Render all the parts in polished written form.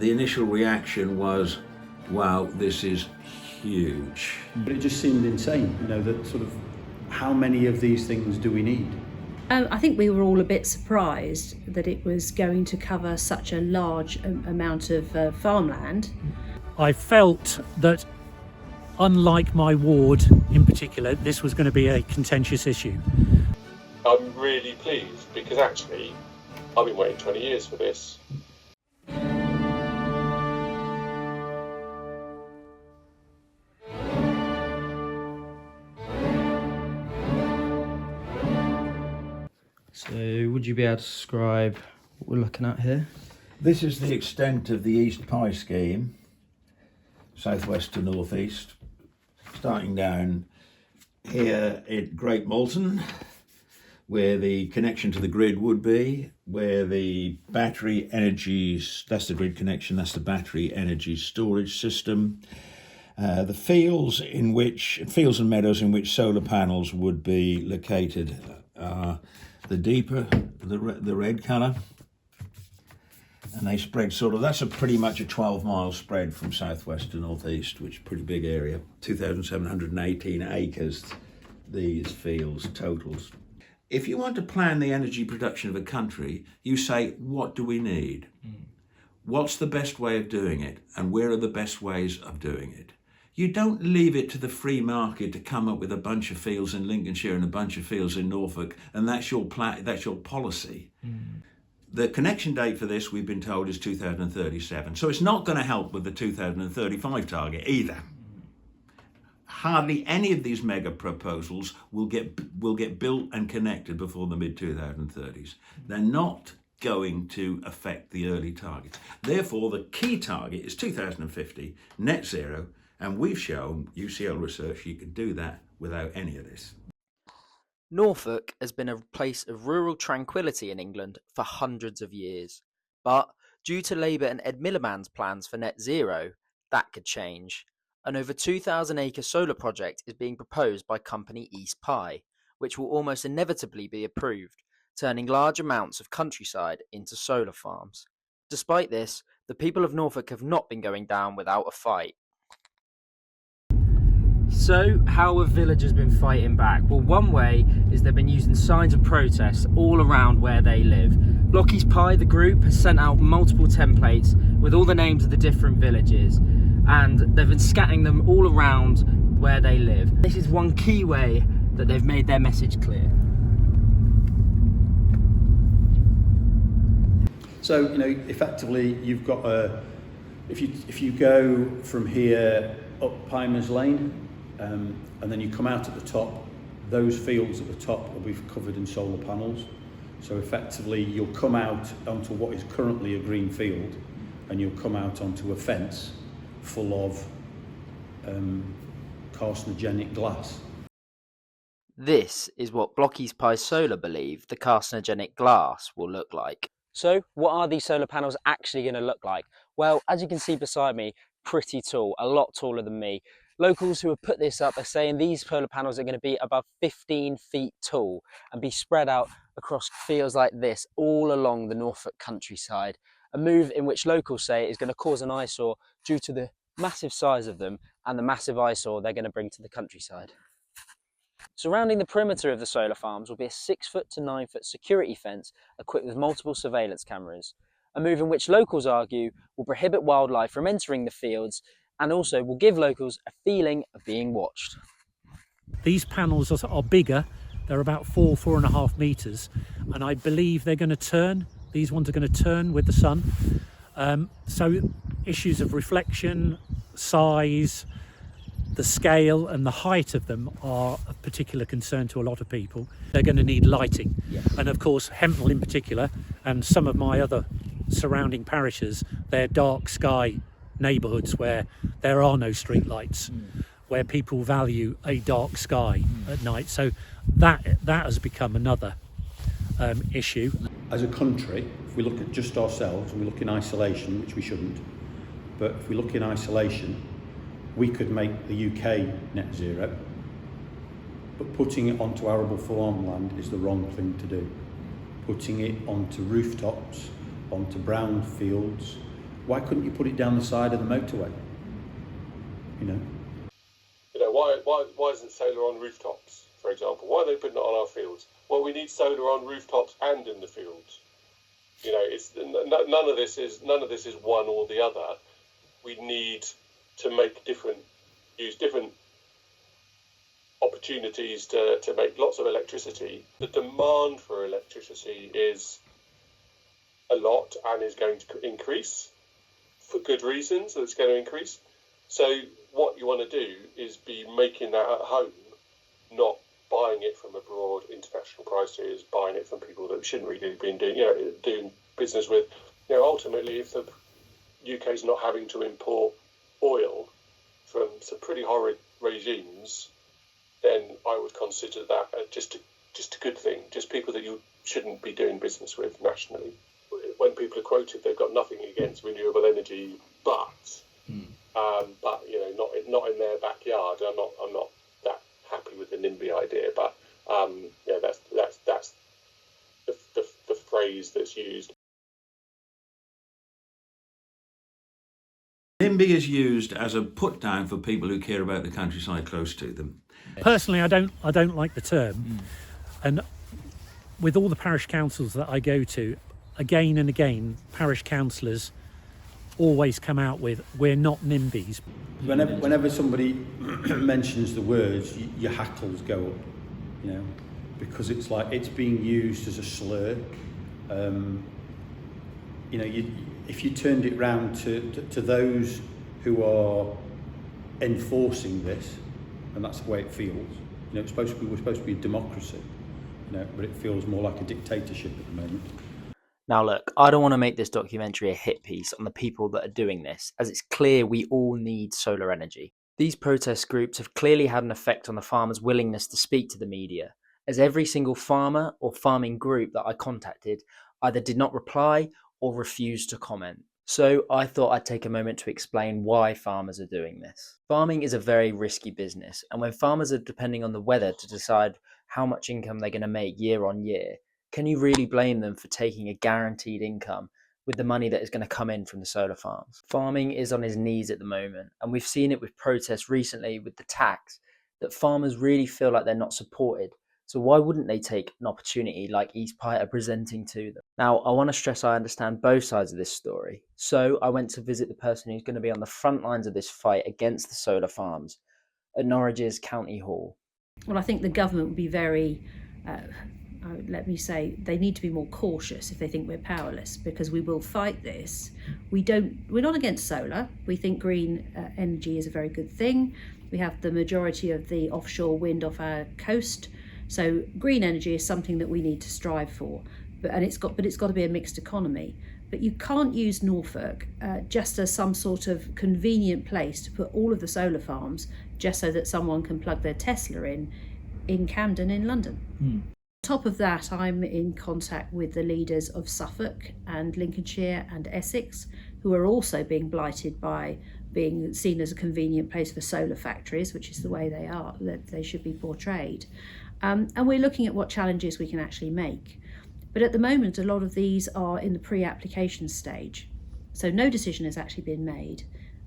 the initial reaction was, wow, this is huge. But it just seemed insane, you know, that sort of how many of these things do we need? I think we were all a bit surprised that it was going to cover such a large amount of farmland. I felt that, unlike my ward in particular, this was going to be a contentious issue. I'm really pleased because actually I've been waiting 20 years for this. So would you be able to describe what we're looking at here? This is the extent of the East Pye scheme, southwest to northeast, starting down here at Great Malton, where the connection to the grid would be, where the battery energies, that's the grid connection, that's the battery energy storage system. The fields and meadows in which solar panels would be located are the deeper, the red colour, and they spread that's pretty much a 12-mile spread from southwest to northeast, which is a pretty big area. 2,718 acres, these fields totals. If you want to plan the energy production of a country, you say, what do we need? What's the best way of doing it? And where are the best ways of doing it? You don't leave it to the free market to come up with a bunch of fields in Lincolnshire and a bunch of fields in Norfolk, and that's your policy. The connection date for this, we've been told, is 2037. So it's not going to help with the 2035 target either. Hardly any of these mega proposals will get built and connected before the mid-2030s. They're not going to affect the early targets. Therefore, the key target is 2050, net zero, and we've shown, UCL research, you can do that without any of this. Norfolk has been a place of rural tranquility in England for hundreds of years. But due to Labour and Ed Miliband's plans for net zero, that could change. An over 2,000-acre solar project is being proposed by company East Pye, which will almost inevitably be approved, turning large amounts of countryside into solar farms. Despite this, the people of Norfolk have not been going down without a fight. So, how have villagers been fighting back? Well, one way is they've been using signs of protest all around where they live. Blockies Pie, the group, has sent out multiple templates with all the names of the different villages, and they've been scatting them all around where they live. This is one key way that they've made their message clear. So, you know, effectively you've got if you go from here up Pymers Lane, and then you come out at the top, those fields at the top will be covered in solar panels. So effectively you'll come out onto what is currently a green field, and you'll come out onto a fence full of carcinogenic glass. This is what Blockies Pie Solar believe the carcinogenic glass will look like. So, what are these solar panels actually going to look like? Well, as you can see beside me, pretty tall, a lot taller than me. Locals who have put this up are saying these solar panels are going to be above 15 feet tall and be spread out across fields like this all along the Norfolk countryside. A move in which locals say is going to cause an eyesore due to the massive size of them and the massive eyesore they're going to bring to the countryside. Surrounding the perimeter of the solar farms will be a 6-foot to 9-foot security fence equipped with multiple surveillance cameras. A move in which locals argue will prohibit wildlife from entering the fields and also will give locals a feeling of being watched. These panels are bigger, they're about 4.5 metres, and I believe they're going to turn. These ones are going to turn with the sun. So issues of reflection, size, the scale and the height of them are of particular concern to a lot of people. They're going to need lighting. Yes. And of course Hempnell in particular, and some of my other surrounding parishes, they're dark sky neighbourhoods where there are no street lights, where people value a dark sky at night. So that has become another issue. As a country, if we look at just ourselves and we look in isolation, which we shouldn't, but if we look in isolation, we could make the UK net zero, but putting it onto arable farmland is the wrong thing to do. Putting it onto rooftops, onto brown fields, Why couldn't you put it down the side of the motorway? You know? You know, why isn't solar on rooftops, for example? Why are they putting it on our fields? Well, we need solar on rooftops and in the fields. You know, it's none of this is one or the other. We need to use different opportunities to make lots of electricity. The demand for electricity is a lot and is going to increase for good reasons. That it's going to increase. So what you want to do is be making that at home, not buying it from abroad, international prices, buying it from people that shouldn't really be doing business with. You know, ultimately, if the UK's not having to import oil from some pretty horrid regimes, then I would consider that just a good thing. Just people that you shouldn't be doing business with nationally. When people are quoted, they've got nothing against renewable energy, but you know, not in their backyard. I'm not that happy with the NIMBY idea, but yeah, that's the phrase that's used. NIMBY is used as a put down for people who care about the countryside close to them. Personally, I don't like the term, and with all the parish councils that I go to, again and again, parish councillors always come out with, "We're not NIMBYs." Whenever somebody mentions the words, your hackles go up, you know, because it's like it's being used as a slur. You know, if you turned it round to those who are enforcing this, and that's the way it feels. You know, we're supposed to be a democracy, you know, but it feels more like a dictatorship at the moment. Now look, I don't want to make this documentary a hit piece on the people that are doing this, as it's clear we all need solar energy. These protest groups have clearly had an effect on the farmers' willingness to speak to the media, as every single farmer or farming group that I contacted either did not reply or refused to comment. So I thought I'd take a moment to explain why farmers are doing this. Farming is a very risky business, and when farmers are depending on the weather to decide how much income they're going to make year on year, can you really blame them for taking a guaranteed income with the money that is going to come in from the solar farms? Farming is on its knees at the moment, and we've seen it with protests recently with the tax, that farmers really feel like they're not supported. So why wouldn't they take an opportunity like East Pipe are presenting to them? Now, I want to stress I understand both sides of this story. So I went to visit the person who's going to be on the front lines of this fight against the solar farms at Norwich's County Hall. Well, I think the government would be very, let me say, they need to be more cautious if they think we're powerless, because we will fight this. We're not against solar. We think green energy is a very good thing. We have the majority of the offshore wind off our coast. So green energy is something that we need to strive for, but it's got to be a mixed economy. But you can't use Norfolk just as some sort of convenient place to put all of the solar farms just so that someone can plug their Tesla in Camden in London. On top of that, I'm in contact with the leaders of Suffolk and Lincolnshire and Essex, who are also being blighted by being seen as a convenient place for solar factories, which is the way that they should be portrayed. And we're looking at what challenges we can actually make. But at the moment, a lot of these are in the pre-application stage. So no decision has actually been made.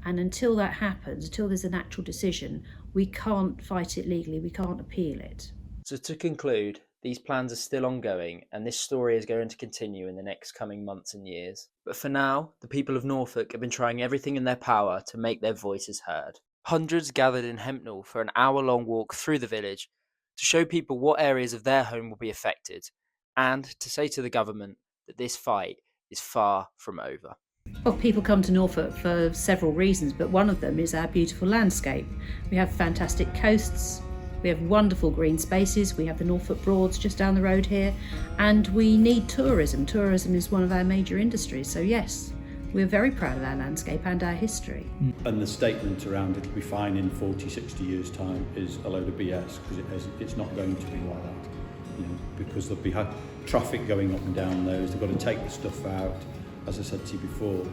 And until that happens, until there's an actual decision, we can't fight it legally, we can't appeal it. So to conclude, these plans are still ongoing, and this story is going to continue in the next coming months and years. But for now, the people of Norfolk have been trying everything in their power to make their voices heard. Hundreds gathered in Hempnall for an hour-long walk through the village to show people what areas of their home will be affected, and to say to the government that this fight is far from over. Well, people come to Norfolk for several reasons, but one of them is our beautiful landscape. We have fantastic coasts, we have wonderful green spaces, we have the Norfolk Broads just down the road here, and we need tourism. Tourism is one of our major industries, so yes, we're very proud of our landscape and our history. And the statement around it'll be fine in 40, 60 years' time is a load of BS, because it's not going to be like that. You know, because there'll be traffic going up and down those, they've got to take the stuff out. As I said to you before,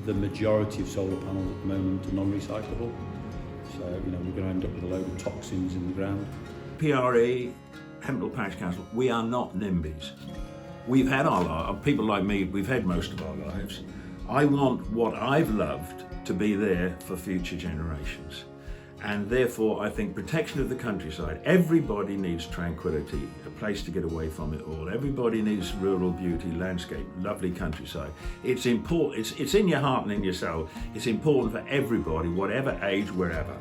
the majority of solar panels at the moment are non-recyclable. So, you know, we're going to end up with a load of toxins in the ground. PRE, Hempnall Parish Council, we are not NIMBYs. We've had our lives, people like me, we've had most of our lives. I want what I've loved to be there for future generations. And therefore, I think protection of the countryside, everybody needs tranquility, a place to get away from it all. Everybody needs rural beauty, landscape, lovely countryside. It's important, it's in your heart and in your soul. It's important for everybody, whatever age, wherever.